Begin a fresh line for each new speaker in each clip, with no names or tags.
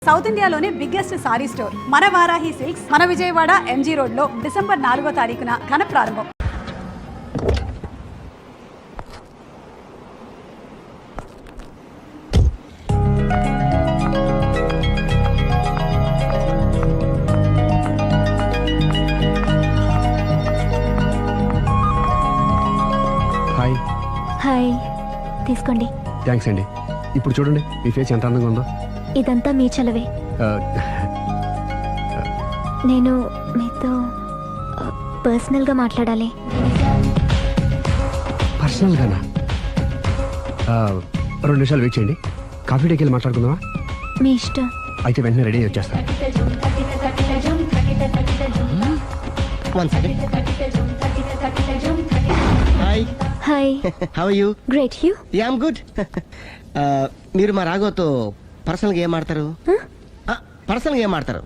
South ఇండియాలోనే biggest sorry store మన Varahi silks మన విజయవాడ ఎంజీ రోడ్ లో డిసెంబర్ 4వ తారీఖున ఘన ప్రారంభం.
హాయ్.
హాయ్, తీసుకోండి.
థ్యాంక్స్ అండి. ఇప్పుడు చూడండి మీ ఫేస్ ఎంత అందంగా ఉందో.
ఇదంతా మీ చలవే. నేను మీతో పర్సనల్గా మాట్లాడాలి.
పర్సనల్గానా? 2 నిమిషాలు వెయిట్ చేయండి. కాఫీ డేకి వెళ్ళి మాట్లాడుకుందామా?
మీ ఇష్టం.
అయితే వెంటనే రెడీ వచ్చేస్తాను.
Hi.
Hi.
How are you?
Great. You?
Yeah I'm good. మీరు మా రాఘవతో పర్సనల్గా ఏం ఆడతారు? పర్సనల్గా ఏం ఆడతారు?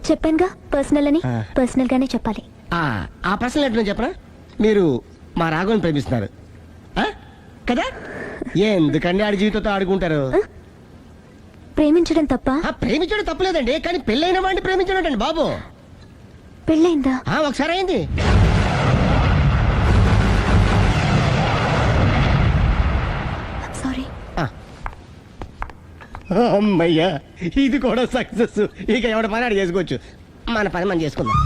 చెప్పానుగా పర్సనల్ అని. పర్సనల్ గానే చెప్పాలి.
ఆ పర్సనల్ ఏంటో చెప్పనా? మీరు మా రాఘవని ప్రేమిస్తున్నారు కదా? ఎందుకండి ఆడి జీవితంతో ఆడుకుంటారు?
ప్రేమించడం తప్ప?
ప్రేమించడం తప్పలేదండి, కానీ పెళ్ళైన వాడిని ప్రేమించడం అండి బాబు.
పెళ్ళైందా?
ఒకసారి అయింది.
సారీ.
అమ్మయ్యా, ఇది కూడా సక్సెస్. ఇక ఎవడ పని ఆడు చేసుకోవచ్చు, మన పని మనం చేసుకుందాం.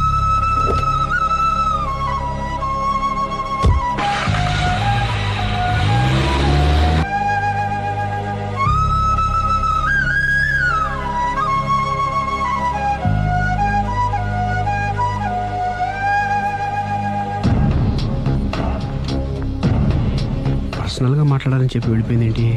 పర్సనల్గా మాట్లాడాలని చెప్పి వెళ్ళిపోయింది ఏంటి?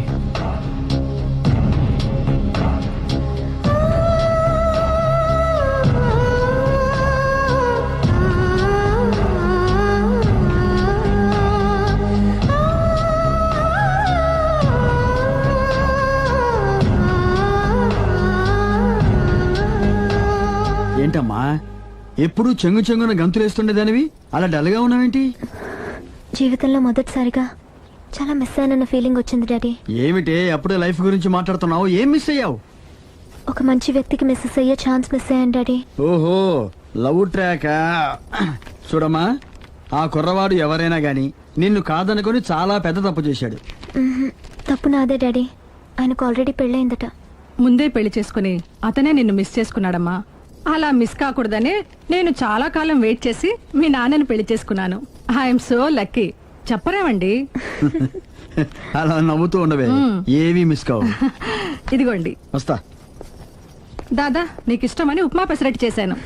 ఏంటమ్మా ఎప్పుడు చెంగు చెంగున గంతులేస్తుండేదానివి అలా డల్గా ఉన్నావేంటి?
జీవితంలో మొదటిసారిగా చాలా మిస్ అయిన ఫీలింగ్ వచ్చింది డాడీ.
ఏమిటే అప్పుడే లైఫ్ గురించి మాట్లాడుతున్నావు? ఏం మిస్ అయ్యావు?
ఒక మంచి వ్యక్తికి మిస్ అయ్యే ఛాన్స్ మిస్ అయ్యాను డాడీ.
ఓహో, లవ్ ట్రాక్. చూడమ్మా, ఆ కుర్రవాడు ఎవరైనా గాని నిన్ను కాదనుకొని చాలా పెద్ద తప్పు చేశాడు.
తప్పు నాదే డాడీ. ఆయనకు ఆల్రెడీ పెళ్ళయిందట.
ముందే పెళ్లి చేసుకుని అతనే నిన్ను మిస్ చేసుకున్నాడమ్మా. అలా మిస్ కాకూడదనే నేను చాలా కాలం వెయిట్ చేసి మీ నాన్నని పెళ్లి చేసుకున్నాను. I'm so lucky. చెప్పరేమండి?
అలా నవ్వుతూ ఉండవే, ఏమీ మిస్ కావు.
ఇదిగోండి.
వస్తా.
దాదా, నీకు ఇష్టమని ఉప్మా పెసరట్టు చేశాను.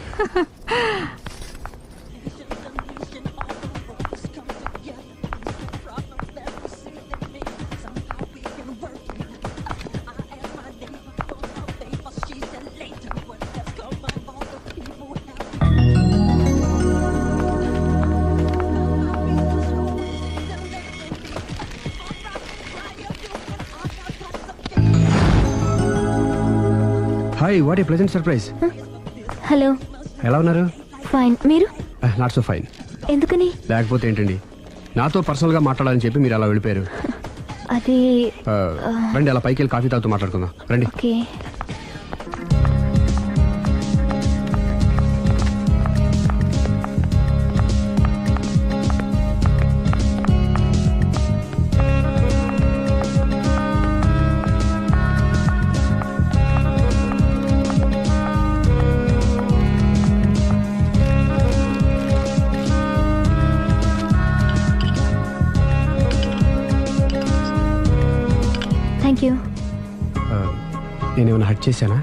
Hi, what a pleasant surprise.
Hello.
ఎలా ఉన్నారు?
ఫైన్. మీరు?
Not so fine.
ఎందుకని?
లేకపోతే ఏంటండి, నాతో పర్సనల్గా మాట్లాడాలని చెప్పి మీరు అలా వెళ్ళిపోయారు.
అది
రండి, అలా పైకి వెళ్ళి కాఫీ తాగుతూ మాట్లాడుకుందాం. రండి.
ఓకే. Thank you.
నేనేమైనా హర్ట్ చేశానా?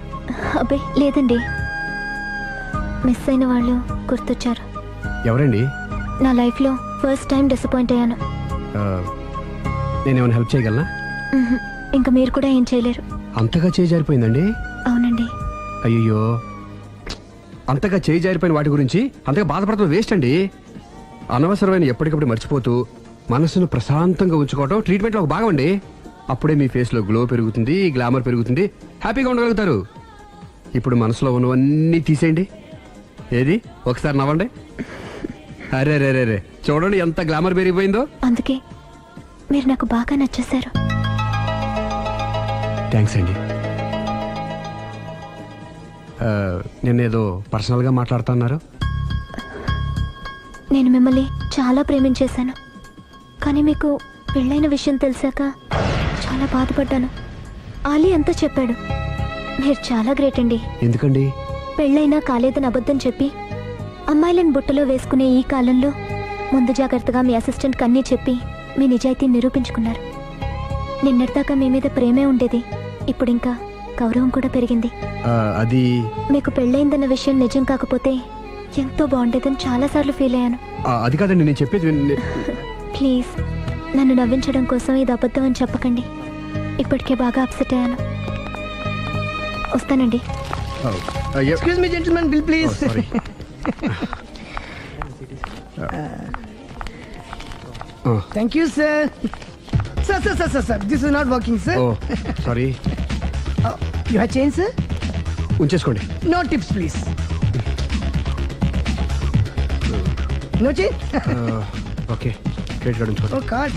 అబ్బే లేదండి, మిస్ అయిన వాళ్ళు గుర్తొచ్చారు.
ఎవరండి?
నా లైఫ్లో ఫస్ట్ టైం డిసప్పాయింట్ అయ్యాను.
నేనేమైనా హెల్ప్ చేయగలనా?
ఇంకా మీరు కూడా ఏం చేయలేరు.
అంతగా చేయి జారిపోయిందండి?
అవునండి.
అయ్యో, అంతగా చేయి జారిపోయిన వాటి గురించి అంతగా బాధపడటం వేస్ట్ అండి. అనవసరమైన ఎప్పటికప్పుడు మర్చిపోతూ మనసును ప్రశాంతంగా ఉంచుకోవటం ట్రీట్మెంట్లో ఒక భాగం అండి. అప్పుడే మీ ఫేస్లో గ్లో పెరుగుతుంది, గ్లామర్ పెరుగుతుంది, హ్యాపీగా ఉండగలుగుతారు. ఇప్పుడు మనసులో ఉన్నవన్నీ తీసేయండి. ఏది, ఒకసారి నవ్వండి. అరే రే రే రే, చూడండి ఎంత గ్లామర్ పెరిగిపోయిందో.
అందుకే మీరు నాకు బాగా నచ్చేశారు.
థ్యాంక్స్ అండి. నేనేదో పర్సనల్గా మాట్లాడుతున్నారు.
నేను మిమ్మల్ని చాలా ప్రేమించేశాను, కానీ మీకు పెళ్ళైన విషయం తెలిసాక చాలా బాధపడ్డాను. ఆలీ అంతా చెప్పాడు. మీరు చాలా గ్రేట్ అండి.
ఎందుకండి?
పెళ్ళైనా కాలేదని అబద్ధం చెప్పి అమ్మాయిలను బుట్టలో వేసుకునే ఈ కాలంలో ముందు జాగ్రత్తగా మీ అసిస్టెంట్కి అన్నీ చెప్పి మీ నిజాయితీ నిరూపించుకున్నారు. నిన్నటిదాకా మీ మీద ప్రేమే ఉండేది, ఇప్పుడు ఇంకా గౌరవం కూడా పెరిగింది.
అది
మీకు పెళ్ళైందన్న విషయం నిజం కాకపోతే ఎంతో బాగుండేదని చాలాసార్లు ఫీల్ అయ్యాను.
అది కాదండి నేను చెప్పేది
ప్లీజ్ నన్ను నవ్వించడం కోసం ఇది అబద్ధం అని చెప్పకండి. ఇప్పటికే బాగా అప్సెట్ అయ్యాను. వస్తానండి.
Excuse me gentlemen, bill please.
Sorry.
Thank you sir. Sir this is not working sir.
Oh sorry.
You have change sir?
ఉంచేసుకోండి.
No tips please. No change.
Okay credit card ఉంచుకోండి.
Oh card.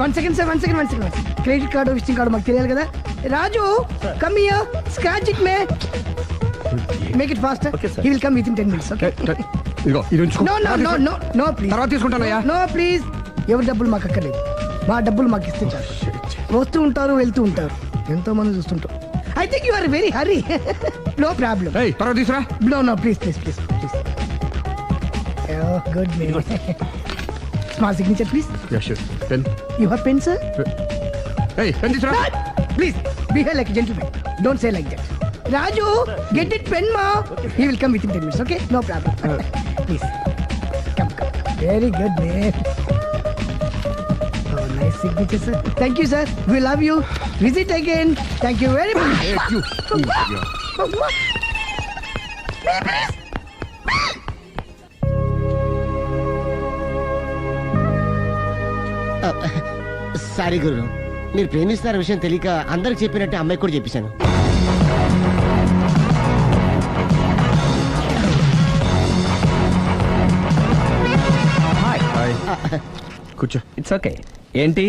One second sir, one second. Credit card visiting card మాకు తెలియాలి కదా. Raju come here, scratch it may, make it fast. He will come within 10 minutes. Okay.
ఇదిగో ఇది ఉంచుకో.
No please.
తర్వాత తీసుకుంటానయ్యా.
No please. ఎవరి డబ్బులు మాకు అక్కర్లేదు, మా డబ్బులు మాకు ఇస్తే చాలు. వస్తూ ఉంటారు, వెళ్తూ ఉంటారు, ఎంతో మంది చూస్తుంటారు. I think you are very hurry. No problem.
ఏయ్ తర్వాత తీసురా.
No, please. Oh, good name. Small signature, please.
Yeah sure. Pen.
You have pen, sir?
ఏయ్ పెన్ తీసురా.
Please, behave like a gentleman. Don't say like that. Raju, get it pen, ma. He will come within 10 minutes, okay? No problem. Please. Come. Very good name. Oh, nice signature, sir. Thank you, sir. We love you. Visit again. Thank you very much.
Hey, you.
Sorry గురు, మీరు ప్రేమిస్తున్న విషయం తెలియక అందరికి చెప్పినట్టే అమ్మాయికి కూడా చెప్పేశాను.
హాయ్. కూర్చో.
It's okay. ఏంటి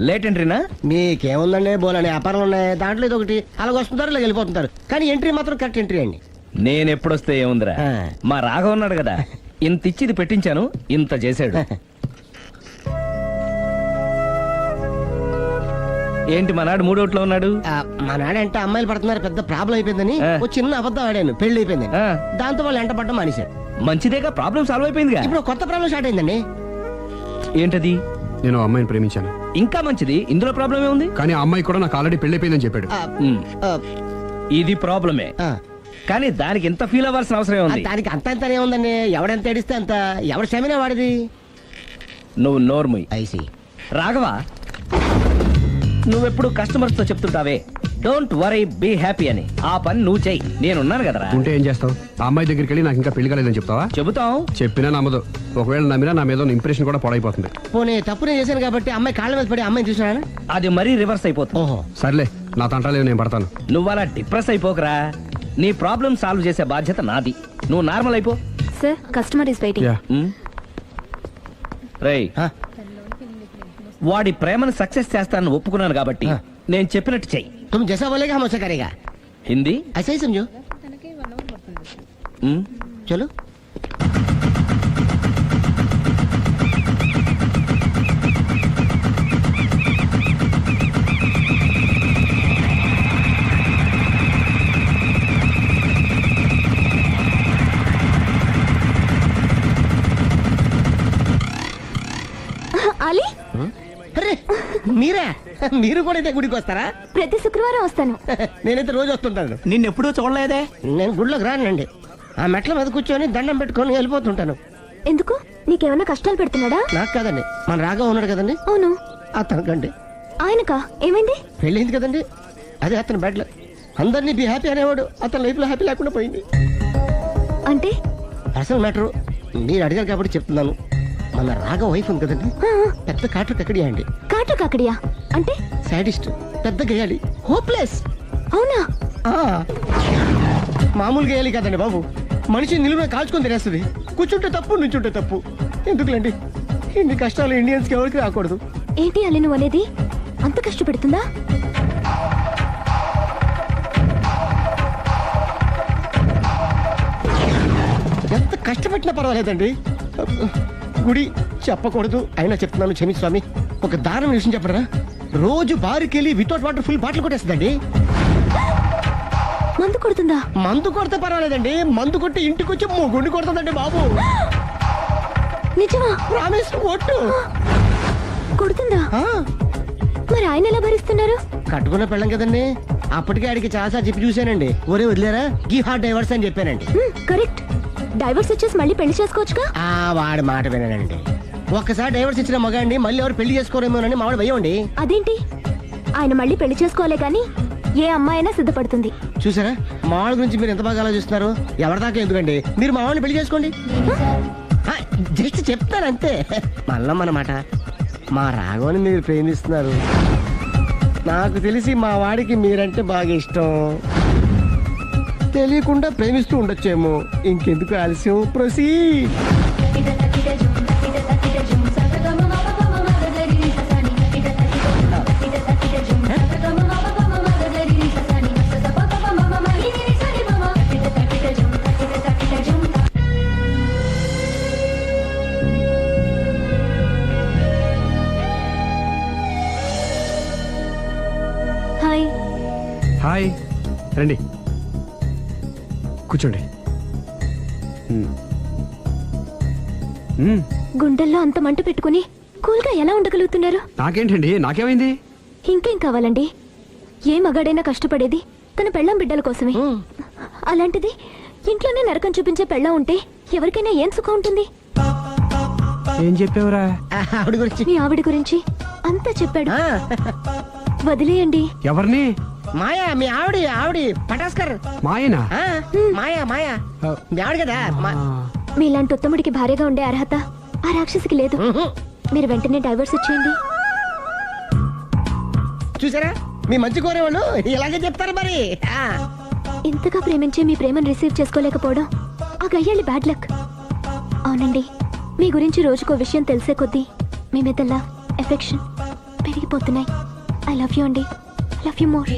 లేట్ ఎంట్రీనా?
మీకేముందండి, బోలని వ్యాపారాలు ఉన్నాయి, దాంట్లో ఇది ఒకటి అలాగ వస్తుంటారు, ఇలా వెళ్ళిపోతుంటారు, కానీ ఎంట్రీ మాత్రం కరెక్ట్ ఎంట్రీ అండి.
నేను ఎప్పుడొస్తే ఏముందిరా,
ఆ.
మా రాఘవ ఉన్నాడు కదా, ఇంత ఇచ్చి ఇది పెట్టించాను, ఇంత చేశాడు. ఏంటి మనాడు మూడోట్లో ఉన్నాడు?
మా నాడంటే అమ్మాయిలు పడుతున్నారు, పెద్ద ప్రాబ్లం అయిపోయిందని
ఆ.
ఒక చిన్న అబద్ధం ఆడాను, పెళ్లి అయిపోయింది.
ఆ.
దాంతో వాళ్ళు ఎంట పడడం మానేశారు.
మంచిదేగా, ప్రాబ్లం సాల్వ్ అయిపోయిందిగా.
ఇప్పుడు కొత్త ప్రాబ్లం స్టార్ట్ అయిందండి.
ఏంటది?
నేను ఆ అమ్మాయిని ప్రేమించాను,
ఇంకా మంచిది, ఇందులో ప్రాబ్లం ఏముంది?
కానీ ఆ అమ్మాయి కూడా నాకు ఆల్రెడీ పెళ్ళైపోయిందని చెప్పాడు.
ఆ,
ఉమ్,
ఆ,
ఇది ప్రాబ్లమే,
ఆ.
కానీ దానికి ఎంత ఫీల్ అవ్వాల్సిన అవసరం
ఆ,
ఉంది?
దానికి అంత ఇంత ఏముందండి, ఎవడెంత ఏడిస్తే అంత, ఎవడ క్షమినా వాడిది.
నువ్వు నోర్ముయ్.
ఐసి
రాఘవ, నువ్వెప్పుడు కస్టమర్స్ తో చెప్తుంటావే డోంట్ వరీ బీ హ్యాపీ అని, ఆ పని నువ్వు చెయ్యి, నేనున్నాను కదరా.
ఉంటే ఏం చేస్తావు? ఆ అమ్మాయి దగ్గరికి వెళ్ళి నాకు ఇంకా పెళ్లి కాలేదని చెప్తావా?
చెబుతాం.
చెప్పినా నమ్మదు. ఒకవేళ నమ్మినా నా మీద ఇంప్రెషన్ కూడా పాడైపోతుంది.
పోనీ తప్పు నేను చేశాను కాబట్టి అమ్మాయి కాళ్ళ మీద పడి అమ్మాయిని చూసినా.
అది మరీ రివర్స్ అయిపోతుంది.
ఓహో,
సర్లే, నా తంటాలేవు, నేను పడతాను.
నువ్వు అలా డిప్రెస్ అయిపోకరా, నీ ప్రాబ్లం సాల్వ్ చేసే బాధ్యత నాది, నువ్వు నార్మల్ అయిపో.
Sir customer is waiting.
Yeah.
రేయ్,
ఆ.
వాడి ప్రేమను సక్సెస్ చేస్తానని ఒప్పుకున్నాను కాబట్టి
ఆ.
నేను చెప్పినట్టు చెయ్యి.
तुम जैसा बोलेगा हम वैसा करेगा.
హిందీ
ऐसा ही समझो. चलो.
ఆలీ,
అరే మీరా, మీరు కూడా ఇదే గుడికి వస్తారా?
ప్రతి శుక్రవారం వస్తాను.
నేనైతే రోజు వస్తుంటాను.
నిన్నెప్పుడూ చూడలేదే.
నేను గుడిలోకి రానండి, ఆ మెట్ల మీద కూర్చొని దండం పెట్టుకొని వెళ్ళిపోతుంటాను.
ఎందుకు? నీకేమైనా కష్టాలు పెడుతున్నాడా?
నాకు కాదండి, మన రాఘవ ఉన్నాడు కదండి,
అవును.
అతనికండి.
ఆయనకా? ఏమైంది?
పెళ్ళైంది కదండి, అదే అతని బెడ్లో అందరినీ బి హ్యాపీ అనేవాడు, అతని లైఫ్ లో హ్యాపీ లేకుండా పోయింది.
అంటే
అసలు మ్యాటర్ మీరు అడిగారు కాబట్టి చెప్తున్నాను. మన రాఘవ వైఫ్ ఉంది కదండి, పెద్ద కాటర్ కక్కడియా అండి.
కాటు కాకడియా అంటే?
సాడిస్ట్, పెద్ద గేయాలి, హోప్లెస్.
అవునా?
మామూలు గేయాలి కదండి బాబు, మనిషి నిలువున కాల్చుకొని తినేస్తుంది. కూర్చుంటే తప్పు, నుంచుంటే తప్పు. ఎందుకులేండి, ఇన్ని కష్టాలు ఇండియన్స్ కి ఎవరికి రాకూడదు.
ఏంటి అల్లి నువ్వు అనేది? అంత కష్టపెడుతుందా?
కష్టపెట్టినా పర్వాలేదండి. గుడి చెప్పకూడదు అయినా చెప్తున్నాను, క్షమించు స్వామి. ఒక దారుణ విషయం చెప్పడరా, రోజు బారుకి వెళ్ళి వితౌట్ వాటర్ ఫుల్ బాటిల్ కొట్టేస్తుందండి.
మందు కొడుతుందా?
మందు కొడితే పర్వాలేదండి, మందు కొట్టి ఇంటికి వచ్చి గుండు కొడుతుందండి బాబు.
నిజమా?
ప్రామిస్, ఒట్టు.
కొడుతుందా?
ఆ,
మరి ఆయన ఎలా భరిస్తున్నారు?
కట్టుకున్న పెళ్ళం కదండి. అప్పటికే ఆడికి చాలా చెప్పి చూశానండి. ఒరే వదిలేరా, గీ హార్ట్ డైవర్స్ అని చెప్పానండి.
కరెక్ట్. డైవర్స్ ఇచ్చేసి మళ్ళీ పెళ్లి చేసుకోవచ్చుగా.
ఆ వాడి మాట వినానండి. ఒక్కసారి డైవర్స్ ఇచ్చిన మగాండి మళ్ళీ ఎవరు పెళ్లి చేసుకోరేమోనని మావాడు భయండి.
అదేంటి? ఆయన మళ్ళీ పెళ్లి చేసుకోలే కానీ ఏ అమ్మాయినా సిద్ధపడుతుంది.
చూసారా, మావాడి గురించి మీరు ఎంత బాగా ఆలోచిస్తున్నారు. ఎవరిదాకా ఎందుకండి, మీరు మావాడిని పెళ్లి చేసుకోండి. జస్ట్ చెప్తాను అంతే. మళ్ళీ అన్నమాట, మా రాఘవని మీరు ప్రేమిస్తున్నారు. నాకు తెలిసి మా వాడికి మీరంటే బాగా ఇష్టం. తెలియకుండా ప్రేమిస్తూ ఉండొచ్చేమో. ఇంకెందుకు ఆలస్యం, ప్రొసీడ్.
హాయ్.
హాయ్, రండి కూర్చోండి.
గుండెల్లో అంత మంట పెట్టుకుని కూల్గా ఎలా ఉండగలుగుతున్నారు?
నాకేంటండి, నాకేమైంది?
ఇంకేం కావాలండి? ఏ మగాడైనా కష్టపడేది తన పెళ్ళాం బిడ్డల కోసమే. అలాంటిది ఇంట్లోనే నరకం చూపించే పెళ్ళాం ఉంటే ఎవరికైనా ఏం సుఖం ఉంటుంది?
ఏం చెప్పావురా?
ఆవిడ గురించి.
మీ ఆవిడ గురించి అంతా చెప్పాడు. వదిలేయండి.
ఎవరిని?
మాయా, మీ ఆవిడ పటాస్కర్.
మాయనా?
మాయా మీ ఆవిడ కదా.
మీలాంటి ఉత్తముడికి భార్యగా ఉండే అర్హత ఆ రాక్షసికి లేదు. మీరు వెంటనే డైవర్స్ ఇచ్చేయండి.
చూసారా, మీ మంచి కోరేవాళ్ళు ఇలాగే చెప్తారు మరి.
ఇంతగా ప్రేమించే మీ ప్రేమను రిసీవ్ చేసుకోలేకపోవడం ఆ గయ్యాలి బ్యాడ్ లక్. అవునండి, మీ గురించి రోజుకో విషయం తెలిసే కొద్దీ మీ మీద లవ్, ఎఫెక్షన్ పెరిగిపోతున్నాయి. ఐ లవ్ యూ అండి. I love you more.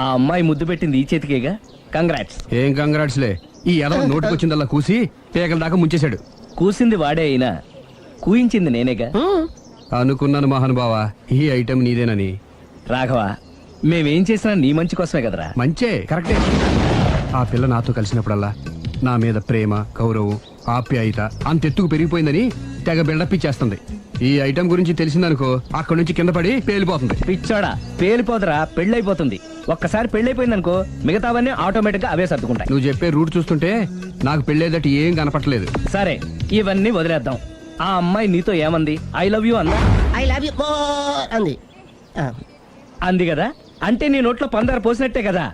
ఆ అమ్మాయి ముద్దు పెట్టింది ఈ చేతికేగా. కంగ్రాట్స్.
ఏం కంగ్రాట్స్లే, ఈ ఎదవ నోటికొచ్చిందల్లా కూసి పేకల దాకా ముంచేశాడు.
కూసింది వాడే అయినా కూయించింది నేనేగా.
అనుకున్నాను మహానుభావ, ఈ ఐటెం నీదేనని.
రాఘవ, మేమేం చేసినా నీ మంచి కోసమే కదరా.
మంచే, కరెక్టే. ఆ పిల్ల నాతో కలిసినప్పుడల్లా నా మీద ప్రేమ, గౌరవం, ఆప్యాయత అంతెత్తుకు పెరిగిపోయిందని తెగ బిల్డప్ ఇచ్చేస్తుంది. ఈ ఐటెం గురించి తెలిసిందనుకో, అక్కడి నుంచి కింద పడి పేలిపోతుంది.
పిచ్చోడా, పేలిపోదరా, పెళ్ళైపోతుంది. ఒక్కసారి పెళ్ళైపోయిందనుకో మిగతావన్నీ ఆటోమేటిక్ గా అవే సర్దుకుంటాయి.
నువ్వు చెప్పే రూట్ చూస్తుంటే నాకు పెళ్ళేదట ఏం కనపట్లేదు.
సరే, ఇవన్నీ వదిలేద్దాం. ఆ అమ్మాయి నీతో ఏమంది? ఐ లవ్ యూ అందా?
ఐ లవ్ యూ అంది.
అంది కదా, అంటే నీ నోట్లో పందారు పోసినట్టే కదా.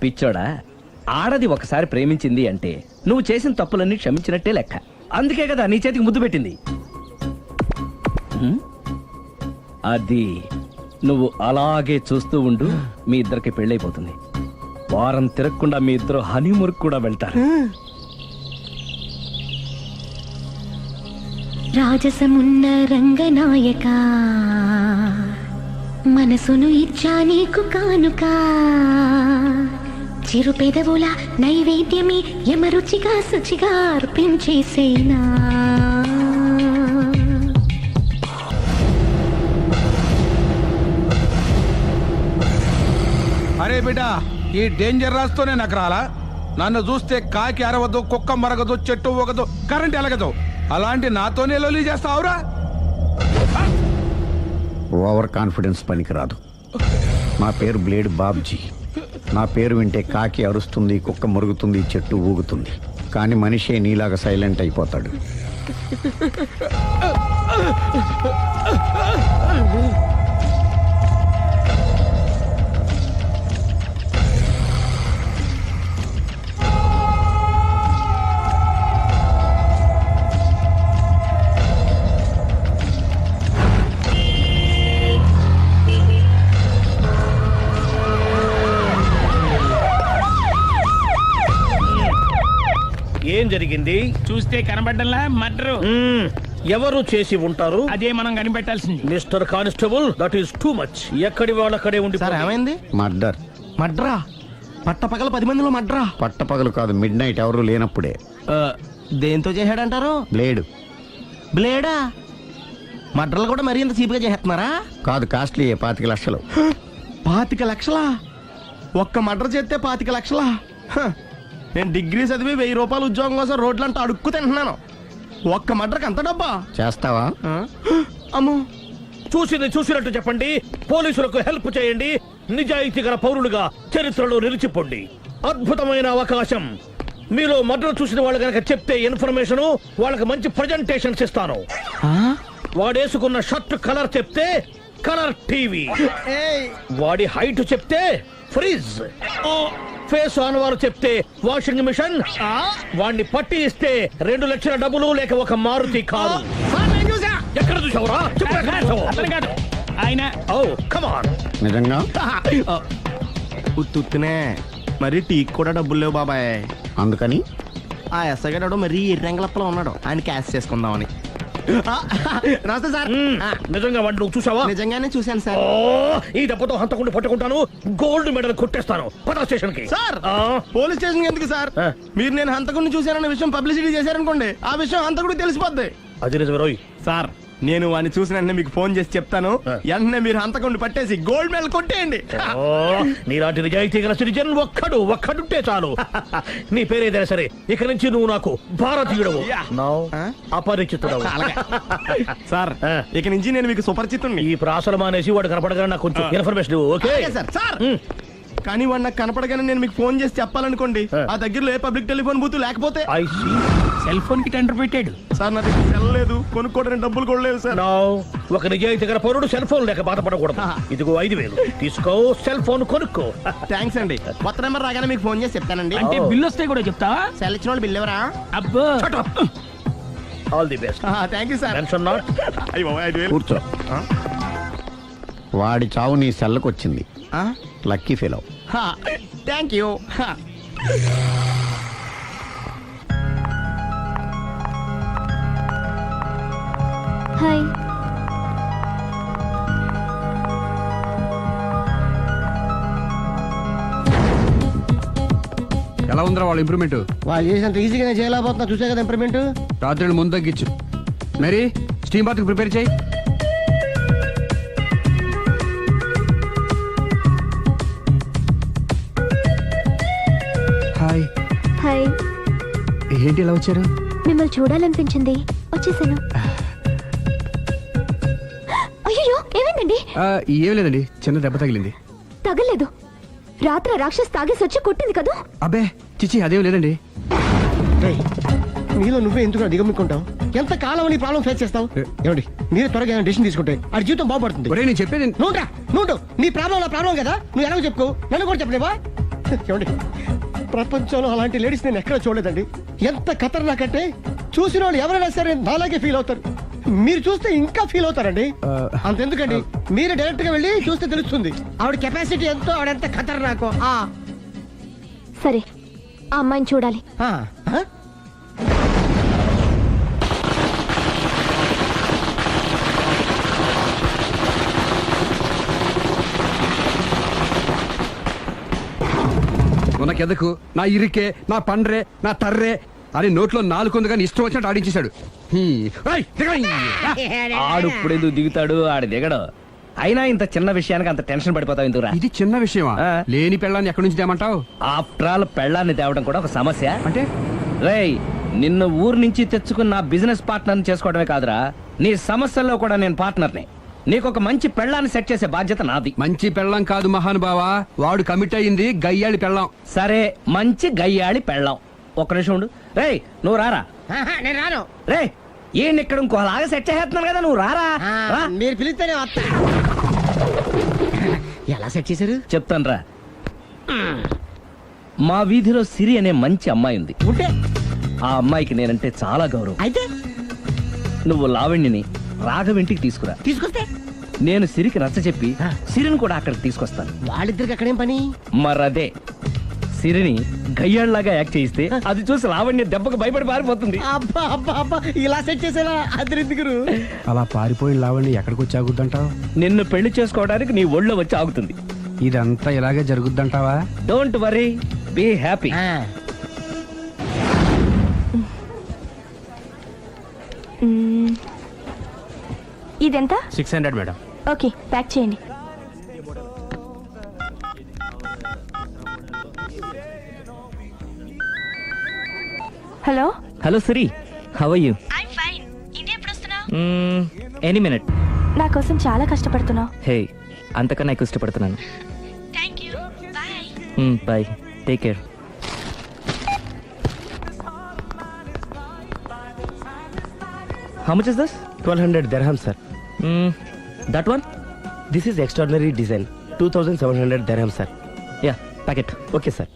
పిచ్చోడా, ఆడది ఒకసారి ప్రేమించింది అంటే నువ్వు చేసిన తప్పులన్నీ క్షమించినట్టే లెక్క. అందుకే కదా నీ చేతికి ముద్దు పెట్టింది. అది నువ్వు అలాగే చూస్తూ ఉండు, మీ ఇద్దరికి పెళ్ళైపోతుంది. వారం తిరగకుండా మీ ఇద్దరు హనీమూర్ కూడా వెళ్తారు.
రాజసమున్న రంగనాయక, మనసును ఇచ్చా నీకు కానుక, చిరు పెదవుల నైవేద్యమి యమరుచిగా శుచిగా అర్పించేసేనా.
అరే బిడ్డ, ఈ డేంజర్ రాస్తూనే నాకు రాలా. నన్ను చూస్తే కాకి అరవదు, కుక్క మరగదు, చెట్టు ఊగదు, కరెంట్ ఎలగదు. అలాంటి నాతోనే లొల్లి చేస్తావురా?
ఓవర్ కాన్ఫిడెన్స్ పనికిరాదు. నా పేరు బ్లేడ్ బాబ్జీ. నా పేరు వింటే కాకి అరుస్తుంది, కుక్క మురుగుతుంది, చెట్టు ఊగుతుంది. కానీ మనిషే నీలాగా సైలెంట్ అయిపోతాడు.
జరిగింది?
చూస్తే కనబడ్డంలా మర్డరు.
ఎవరు చేసి ఉంటారు?
అదే మనం కనిపెట్టాల్సింది.
Mister constable, that is too much. ఎక్కడి వాళ్ళక్కడే ఉండి
సార్ ఏమైంది?
మర్డర్.
మడ్రా పట్టపగల 10 మందిలో మడ్రా.
పట్టపగలు కాదు, మిడ్ నైట్ ఎవరు లేనప్పుడే.
దేంతో చేశాడంటారు?
బ్లేడ్.
బ్లేడా? మడ్రలు కూడా మరీ ఇంత చీప్గా చేస్తున్నారా?
కాదు, కాస్ట్లీ 25 లక్షలు.
25 లక్షలా? ఒక్క మడ్ర చేస్తే 25 లక్షలా? హ, నేను డిగ్రీ చదివి 1000 రూపాయలు ఉద్యోగం కోసం రోడ్లంతా అడుక్కు తింటున్నాను. ఒక్క మడ్రకు అంత డబ్బా?
చేస్తావా?
అమ్మో.
చూసింది చూసినట్టు చెప్పండి. పోలీసులకు హెల్ప్ చేయండి. నిజాయితీ గల పౌరులుగా చరిత్రలో నిలిచిపోండి. అద్భుతమైన అవకాశం. మీలో మర్డర్ చూసిన వాళ్ళు కనుక చెప్తే ఇన్ఫర్మేషన్, వాళ్ళకి మంచి ప్రజెంటేషన్స్ ఇస్తాను. వాడేసుకున్న షర్ట్ కలర్ చెప్తే కలర్ టీవీ, వాడి హైట్ చెప్తే ఫ్రిజ్, ఫేస్ ఆన్ వారు చెప్తే వాషింగ్ మిషన్, వాడిని పట్టి ఇస్తే 2 లక్షల డబ్బులు లేక ఒక మారుతి కారు. ఎక్కడ చూసావురా?
అతను కాదు ఆయన.
Oh come on.
నిజంగా?
ఉత్తునే మరి టీకి కూడా డబ్బులు లేవు బాబాయ్.
అందుకని
ఆ ఎస్ఐ గారు మరీ ఎర్రంగలప్పలో ఉన్నాడు, ఆయన క్యాష్ చేసుకుందామని. నమస్తే సార్.
నిజంగా వాడిని నువ్వు చూసావా?
నిజంగానే చూశాను సార్.
ఈ దెబ్బతో హంతకుండా పట్టుకుంటాను, గోల్డ్ మెడల్ కొట్టేస్తాను. పద స్టేషన్ కి.
సార్ పోలీస్ స్టేషన్ ఎందుకు సార్? మీరు నేను హంతకుడిని చూశానన్న విషయం పబ్లిసిటీ చేశారనుకోండి, ఆ విషయం హంతకుడికి తెలిసిపోద్ది.
అది నిజమే రోయ్.
సార్ నేను వాడిని చూసిన వెంటనే మీకు ఫోన్ చేసి చెప్తాను. వెంటనే మీరు హంతకుడిని పట్టేసి గోల్డ్ మెడల్ కొట్టేయండి.
నీలాంటి నిజాయితీ గల సిటిజన్ ఒక్కడుంటే చాలు. నీ పేరేదైనా సరే, ఇక నుంచి నువ్వు నాకు భారతీయుడవు, అపరిచితుడవు.
సార్ ఇక నుంచి నేను మీకు సుపరిచితుడిని.
ఈ ప్రాసలు మానేసి వాడు కనపడగానే నాకు కొంచెం ఇన్ఫర్మేషన్ ఓకే
సార్. సార్ కానీ వాడు నాకు కనపడగానే నేను మీకు ఫోన్ చేసి చెప్పాలనుకోండి, ఆ దగ్గరలో ఏ పబ్లిక్ టెలిఫోన్ బూత్ లేకపోతే.
సెల్ ఫోన్ కి టెండర్ పెట్టాడు
సార్. నా దగ్గర సెల్ లేదు, కొనుక్కోవడానికి డబ్బులు కూడా లేవు సార్.
ఒక నిజాయితీ గల పౌరుడు సెల్ ఫోన్ లేక బాధపడకూడదు. ఇదిగో 5000 తీసుకో, సెల్ ఫోన్ కొనుక్కో.
థ్యాంక్స్ అండి. కొత్త నెంబర్ రాగానే మీకు ఫోన్ చేసి చెప్తానండి.
అంటే బిల్ వస్తే కూడా చెప్తావా?
సెల్ ఇచ్చిన వాళ్ళు బిల్ ఎవరా?
అబ్బో.
All the best.
Thank you sir.
Tension not.
కూర్చో. వాడి చావు నీ సెల్లకు వచ్చింది. Lucky fellow.
Thank you.
Hi.
ఎలా ఉందిరా వాళ్ళ ఇంప్రూవ్మెంట్?
వాళ్ళు చేసినంత ఈజీగానే చేయలేకపోతున్నా, చూసే కదా ఇంప్రూవ్మెంట్.
రాత్రి ముందు తగ్గించు. మరి స్టీమ్ బాత్ ప్రిపేర్ చేయి. హాయ్.
హాయ్.
ఏంటి ఇలా వచ్చారు?
మిమ్మల్ని చూడాలనిపించింది, వచ్చేసాను. అయ్యో ఏమైందండి?
ఏం లేదండి, చిన్న దెబ్బ తగిలింది.
తగలేదు. రాత్రి రాక్షస్ తాగేసి వచ్చి కొట్టింది కదా?
అబ్బే చిచి, అదేం లేదండి.
నీలో నువ్వే ఎందుకు దిగమ్ముకుంటావు? ఎంత కాలం నీ ప్రాబ్లం ఫేస్ చేస్తావు? ఏమండి మీరు త్వరగా డిసిషన్ తీసుకుంటే ఆ జీవితం బాగుపడుతుంది.
నేను చెప్పేది
నువ్వు నీ ప్రాబ్లం నా ప్రాబ్లం కదా, నువ్వు ఎలా చెప్పుకో, నన్ను కూడా చెప్పలేవా? ఏమండి ప్రపంచంలో అలాంటి లేడీస్ నేను ఎక్కడ చూడలేదండి. ఎంత ఖతర్నాకంటే చూసిన వాళ్ళు ఎవరైనా సరే నాలాగే ఫీల్ అవుతారు. మీరు చూస్తే ఇంకా ఫీల్ అవుతారండి. అంతెందుకండి, మీరు డైరెక్ట్ గా వెళ్ళి చూస్తే తెలుస్తుంది ఆవిడ కెపాసిటీ ఎంతో, ఆవిడెంత ఖతర్నాకో.
సరే, ఆ అమ్మాయిని చూడాలి.
నాకెదకు, నా ఇరికే, నా పండ్రే, నా తర్రే అని నోట్లో 4 ఉంది కానీ ఇష్టం వచ్చినట్టు ఆడించేశాడు.
ఆడు ఇప్పుడు ఎందుకు దిగుతాడు? ఆడు దిగడు. అయినా ఇంత చిన్న విషయానికి అంత టెన్షన్ పడిపోతావు ఎందుకురా?
ఇది చిన్న విషయమా? లేని పెళ్ళాన్ని ఎక్కడి నుంచి తేమంటావు?
ఆఫ్టర్ ఆల్ పెళ్ళాన్ని తేవడం కూడా ఒక సమస్య
అంటే?
రేయ్, నిన్ను ఊరు నుంచి తెచ్చుకున్న నా బిజినెస్ పార్ట్నర్ని చేసుకోవడమే కాదురా, నీ సమస్యల్లో కూడా నేను పార్ట్నర్ని. నీకు ఒక మంచి పెళ్ళాన్ని సెట్ చేసే బాధ్యత నాది.
మంచి పెళ్ళం కాదు మహానుభావా, వాడు కమిట్ అయ్యింది గయ్యాళి పెళ్ళం.
సరే, మంచి గయ్యాళి పెళ్ళాం. ఒక్క నిమిషం ఉండు. రేయ్ నువ్వు రారా.
నేను రాను.
రే ఈయన ఇక్కడ ఇంకోలాగా సెట్ చేస్తున్నాను కదా, నువ్వు రారా.
మీరు పిలిస్తేనే వస్తా. ఎలా సెట్ చేశారు
చెప్తాను రా. మా వీధిలో సిరి అనే మంచి అమ్మాయి ఉంది.
ఉంటే
ఆ అమ్మాయికి నేనంటే చాలా గౌరవం.
అయితే
నువ్వు లావణ్యని రాఘవింటికి తీసుకురా.
తీసుకొస్తే
నేను సిరికి నచ్చ చెప్పి సిరిని కూడా అక్కడికి తీసుకొస్తాను.
వాళ్ళిద్దరికి అక్కడేం పని?
మరదే సిరిని గయ్యాళ్ళలాగా యాక్ట్ చేయిస్తే అది చూసి లావణ్య దెబ్బకు భయపడి పారిపోతుంది.
అబ్బా అబ్బా అబ్బా ఇలా సెట్ చేసేలా అద్దరిద్దుగురు.
అలా పారిపోయిన లావణ్య ఎక్కడికి వచ్చి ఆగుద్దంటావు?
నిన్ను పెళ్లి చేసుకోవడానికి నీ ఒళ్ళో వచ్చి ఆగుతుంది.
ఇదంతా ఇలాగే జరుగుద్దంటావా?
Don't worry, be happy.
ఇదెంత?
600 మేడం.
ఓకే, ప్యాక్ చేయండి. Hello
hello Siri, how are you? Any minute.
నా కోసం చాలా కష్టపడుతున్నావు.
హే, అంతకన్నా ఎక్కువ ఇష్టపడుతున్నాను. Bye, take care. How much is this?
1200 dirhams, sir.
That one?
This is extraordinary design. 2700 dirhams, sir.
Yeah, packet.
Okay, sir.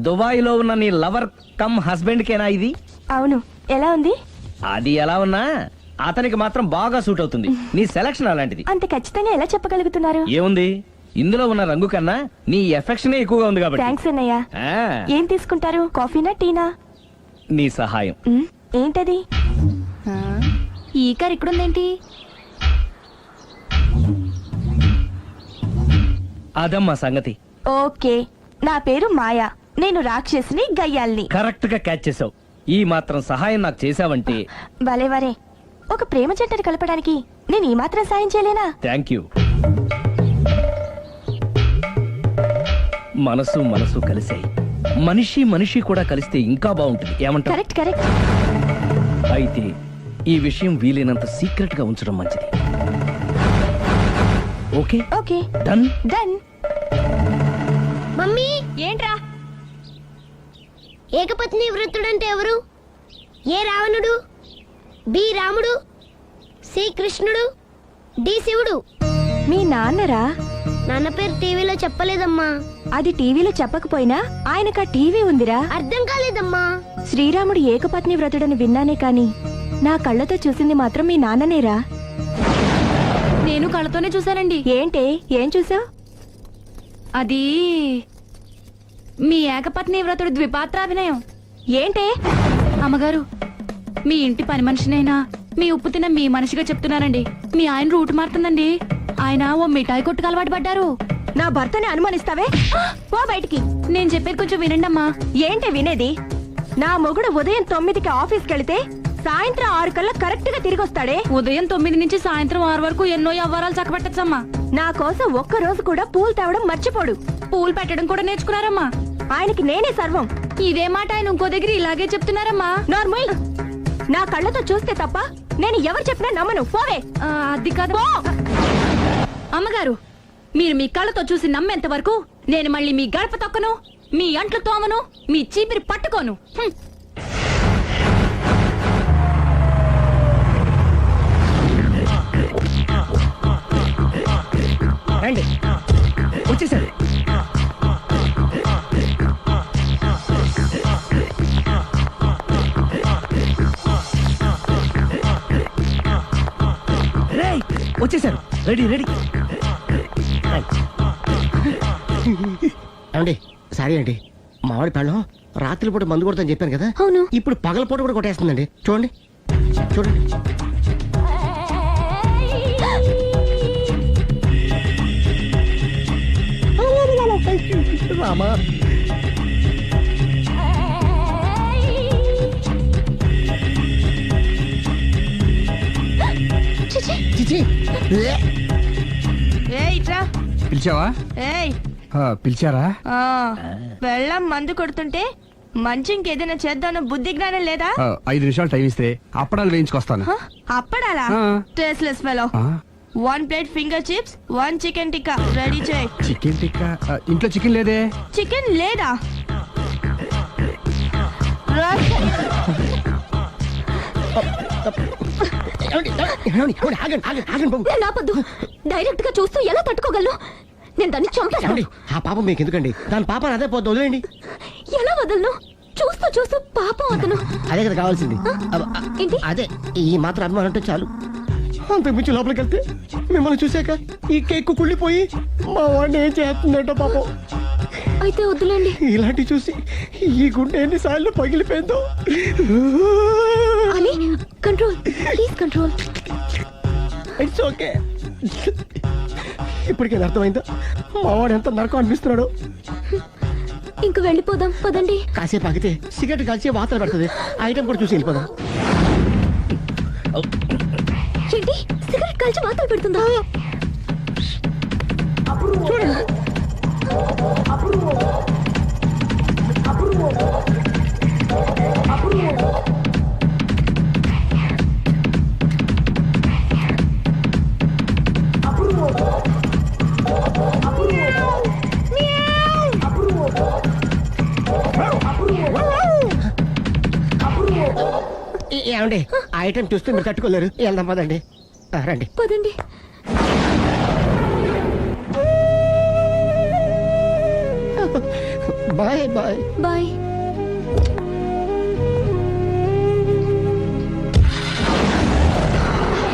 Dubai లో ఉన్న నీ లవర్ కమ్ హస్బెండ్ కేనా ఇది?
అవును, ఎలా ఉంది?
అది ఎలా ఉన్నా అతనికి మాత్రం బాగా సూట్ అవుతుంది. నీ సెలక్షన్ అలాంటిది.
అంత ఖచ్చితంగా ఎలా చెప్పగలుగుతున్నారు?
ఏముంది, ఇందులో ఉన్న రంగు కన్నా నీ ఎఫెక్షనే ఎక్కువగా ఉంది కాబట్టి.
థ్యాంక్స్ అన్నయ్య. ఏం తీసుకుంటారు, కాఫీనా టీనా?
నీ సహాయం.
ఏంటది? ఈ కార్ ఇక్కడుందేంటి?
అదమ్మా సంగతి.
ఓకే, నా పేరు మాయా. నేను రాక్షసిని, గయ్యాల్ని.
కరెక్ట్ గా క్యాచ్ చేసావు. ఈ మాత్రం సహాయం నాకు చేసావంటే.
భలేవరే, ఒక ప్రేమ జంటని కలపడానికి నేను ఈ మాత్రం సాయం చేయలేనా?
Thank you. మనసు మనసు కలిసాయి, మనిషి మనిషి కూడా కలిస్తే ఇంకా బాగుంటుంది. ఏమంటావు?
Correct correct.
అయితే ఈ విషయం వీలైనంత సీక్రెట్ గా ఉంచడం మంచిది. Okay
okay,
done
done.
Mummy,
ఏంట్రా?
ఏకపత్ని వృత్తుడంటే ఎవరు? ఏ రావణుడు, బి రాముడు, సి కృష్ణుడు, డి శివుడు.
మీ నాన్నరా?
నాన్న పేరు టీవీలో చెప్పలేదమ్మా.
అది టీవీలో చెప్పకపోయినా ఆయనకా టీవీ ఉందిరా.
అర్థం కాలేదమ్మా.
శ్రీరాముడు ఏకపత్ని వ్రతుడని విన్నానే కాని నా కళ్ళతో చూసింది మాత్రం మీ నాన్ననేరా. నేను కళ్ళతోనే చూశానండి. ఏంటే, ఏం చూసావు? అది మీ ఏకపత్ని వ్రతుడు ద్విపాత్రాభినయం. ఏంటే? అమ్మగారు, మీ ఇంటి పని మనిషినైనా మీ ఉప్పు తిన్న మీ మనిషిగా చెప్తున్నానండి. మీ ఆయన రూట్ మారుతుందండి. ఆయన ఓ మిఠాయి కొట్టుకు అలవాటు పడ్డారు. నా భర్తని అనుమానిస్తావే? పో బయటికి. నేను చెప్పేది కొంచెం వినండి అమ్మా. ఏంటి వినేది? నా మొగుడు ఉదయం 9కి ఆఫీస్కి వెళితే సాయంత్రం 6 కల్లా కరెక్ట్ గా తిరిగి వస్తాడే. ఉదయం 9 నుంచి సాయంత్రం 6 వరకు ఎన్నో వ్యవహారాలు చక్కబెట్టచ్చమ్మా. నా కోసం ఒక్క రోజు కూడా పూలు తేవడం మర్చిపోడు. పూలు పెట్టడం కూడా నేర్చుకున్నారమ్మా. ఆయనకి నేనే సర్వం. ఇదే మాట ఆయన ఇంకో దగ్గర ఇలాగే చెప్తున్నారమ్మా. నార్మల్, నా కళ్ళతో చూస్తే తప్ప నేను ఎవరు చెప్పినా నమ్మను. పోవే. అది కాదు అమ్మగారు, మీరు మీ కళ్ళతో చూసి నమ్మేంత వరకు నేను మళ్ళీ మీ గడప తొక్కను, మీ అంట్లు తోమను, మీ చీపిరి పట్టుకోను.
రండి, వచ్చేసారు. వచ్చేసారు, రెడీ రెడీ.
ఏమండి, సారీ అండి, మామిడి పళ్ళం రాత్రిపూట మందు కొడతాను చెప్పాను కదా.
అవును.
ఇప్పుడు పగలపూట కూడా కొట్టేస్తుందండి. చూడండి చూడండి. రామా, చిచి.
పిలిచావా? పిలిచారా?
వెళ్ళం మందు కొడుతుంటే మంచి ఇంకేదైనా చేద్దాను బుద్ధి జ్ఞానం లేదా?
5 నిమిషాలు టైం ఇస్తే అప్పడాలు వేయించుకొస్తాను.
అప్పడాలా? Tasteless fellow. 1 plate finger chips, 1 chicken tikka ready చేయి.
చికెన్ టిక్కా? ఇంట్లో చికెన్ లేదే.
చికెన్ లేదా? నాపద్దు, డైరెక్ట్ గా చూస్తూ ఎలా తట్టుకోగలను? నేను దాన్ని చంపాను.
ఆ పాపం మీకు ఎందుకండి? దాని పాప అదే పోతుంది, వదిలేండి.
ఎలా వదలను? చూస్తూ చూస్తూ పాపం అతను.
అదే కదా కావాల్సింది.
ఏంటి?
అదే ఈ మాత్రం అభిమానం అంటే చాలు. అంతకుమించి లోపలికి వెళ్తే మిమ్మల్ని చూసాక ఈ కేక్ కుళ్ళిపోయి మా వాడిని ఏం చేస్తుందంటో పాపం.
అయితే వద్దులేండి.
ఇలాంటి చూసి ఈ గుండె ఎన్నిసార్లు పగిలిపోయిందో.
అని control, please control.
It's okay. ఇప్పటికే అర్థమైందా మావాడు ఎంత నరకం అనిపిస్తున్నాడు.
ఇంక వెళ్ళిపోదాం పదండి.
కాసేపు ఆగితే సిగరెట్ కాల్చి వాతలు పెడుతుంది. ఐటమ్ కూడా చూసి వెళ్ళిపోదాం.
ఏంటి సిగరెట్ కాల్చి వాతలు పెడుతుందా?
చూడండి. ఏమండి ఆ ఐటమ్ చూస్తే మీరు తట్టుకోలేరు. వెళ్దాం పదండి. రండి
పదండి.
Bye bye
bye.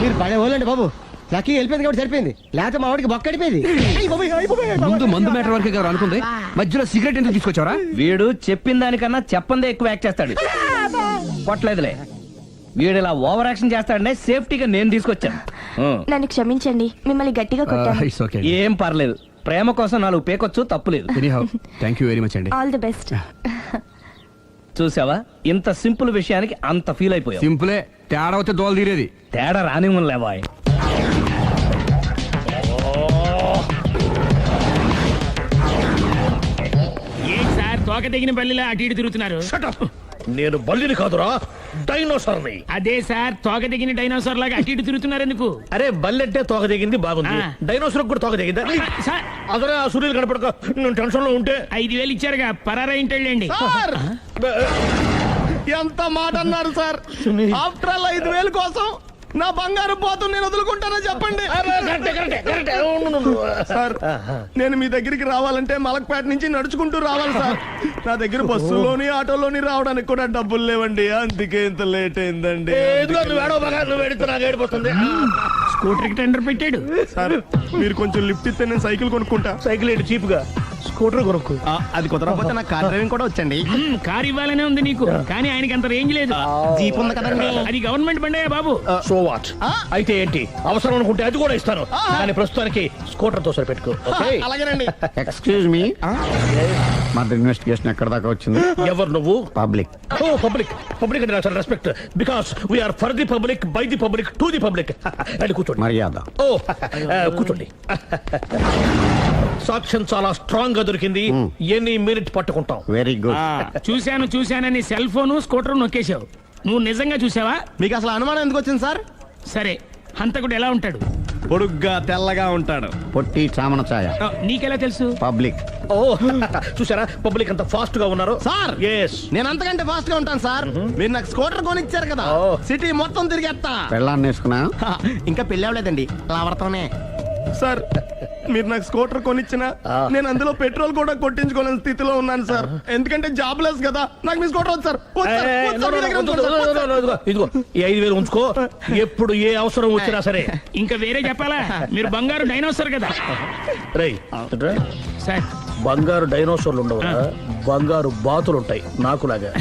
మీరు పడే వాళ్ళండి బాబు. లక్కీ వెళ్ళిపోయింది కాబట్టి సరిపోయింది. లేకపోతే మా వాడికి బొక్క అడిపోయింది.
ముందు మందు మ్యాటర్ వరకే కదా అనుకుంది, మధ్యలో సిగరెట్ ఎందుకు తీసుకొచ్చావరా?
వీడు చెప్పిన దానికన్నా చెప్పందే ఎక్కువ యాక్ట్ చేస్తాడు. కొట్టలేదులే, వీడు ఇలా ఓవర్ యాక్షన్ చేస్తాడనే సేఫ్టీగా నేను తీసుకొచ్చాను.
నన్ను క్షమించండి, మిమ్మల్ని గట్టిగా కొట్టాను.
It's okay.
ఏం పర్లేదు, ప్రేమ కోసం 4 పేకొచ్చు, తప్పులేదు.
Anyhow thank you very much అండి.
All the best.
చూసావా, ఇంత సింపుల్ విషయానికి అంత ఫీల్ అయిపోయావు.
సింపులే, తేడా అయితే దోలు తీరేది.
తేడా రానివ్వలే బాయ్.
ఏంటి సార్ తోక తెగిన బల్లిలా అటు ఇటు తిరుగుతున్నారు?
నేను బల్లిని కాదురా, డైనోసార్ని.
అదే సార్ తోక తెగిన డైనోసార్ లాగా అటు ఇటు తిరుగుతున్నారు ఎందుకు?
అరే బల్లెట్టే తోక దిగింది బాగుంది,
ఆ.
డైనోసార్ కూడా తోక దిగిందా?
సార్
అదరే ఆ సూర్యులు కనపడక నేను టెన్షన్ లో ఉంటే
5,000 ఇచ్చారుగా, పరారా ఇంటండి.
ఎంత మాట అన్నారు సార్. ఆఫ్టర్ ఆల్ 5,000 కోసం నా బంగారు పోతు నేను వదులుకుంటానో చెప్పండి సార్. నేను మీ దగ్గరికి రావాలంటే మలక్పేట నుంచి నడుచుకుంటూ రావాలి సార్. నా దగ్గర బస్సులోని ఆటోలోని రావడానికి కూడా డబ్బులు లేవండి. అందుకే ఇంత లేట్ అయిందండి.
స్కూటర్ కి టెండర్ పెట్టాడు
సార్. మీరు కొంచెం లిఫ్ట్ ఇస్తే నేను సైకిల్ కొనుక్కుంటా.
సైకిల్ ఏంటి చీప్ గా, స్కూటర్ కొనుక్కు.
అది కుదరకపోతే నాకు కార్ డ్రైవింగ్ కూడా వచ్చండి.
కార్ ఇవ్వాలనే ఉంది నీకు, కానీ ఆయనకి అంత రేంజ్ లేదు.
జీప్ ఉంది కదండి.
అది గవర్నమెంట్ బండయా బాబు.
So what? అయితే ఏంటి, అవసరం అనుకుంటే అది కూడా ఇస్తాను, కానీ ప్రస్తుతానికి స్కూటర్ తో సరిపెట్టుకో.
అలాగేనండి.
ఎక్స్క్యూజ్ మీ, మన ఇన్వెస్టిగేషన్ ఎక్కడ దాకా వచ్చింది?
ఎవరు నువ్వు?
పబ్లిక్.
ఓ పబ్లిక్. పబ్లిక్ అంటే చాలా respect, because we are for the public, by the public, to the public. అని కూర్చోండి.
మర్యాద.
ఓ కూర్చోండి. సాక్ష్యం చాలా స్ట్రాంగ్ గా దొరికింది, ఎన్ని మినిట్ పట్టుకుంటాం.
Very good.
చూశానని సెల్ ఫోన్ స్కూటర్ నొక్కేశావు. నువ్వు నిజంగా చూసావా?
మీకు అసలు అనుమానం ఎందుకు వచ్చింది సార్?
సరే, హంతకుడు ఎలా ఉంటాడు?
పొడుగ్గా తెల్లగా ఉంటాడు.
పొట్టి చామన ఛాయ.
నీకెలా తెలుసు?
పబ్లిక్.
ఓ చూసారా, పబ్లిక్ అంత ఫాస్ట్ గా ఉన్నారు
సార్.
ఎస్,
నేను అంతకంటే ఫాస్ట్ గా ఉంటాను సార్. మీరు నాకు స్కూటర్ కొనిచ్చారు కదా, సిటీ మొత్తం తిరిగేస్తా.
పెళ్ళాన్ని వేసుకున్నా?
ఇంకా పెళ్ళి అవ్వలేదండి, లావర్తోనే. సార్ మీరు నాకు స్కూటర్ కొనిచ్చిన నేను అందులో పెట్రోల్ కూడా కొట్టించుకోలేని స్థితిలో ఉన్నాను సార్. ఎందుకంటే జాబ్ లెస్ కదా. నాకు మీ స్కూటర్ వద్దు సార్.
ఇదిగో ఈ 5,000 ఉంచుకో, ఎప్పుడు ఏ అవసరం వచ్చినా సరే.
ఇంకా వేరే చెప్పాలా? మీరు బంగారు డైనోసార్ కదా.
రేయ్
సార్
బంగారు డైనోసార్లు ఉండవు, బంగారు బాతులు ఉంటాయి నాకులాగా.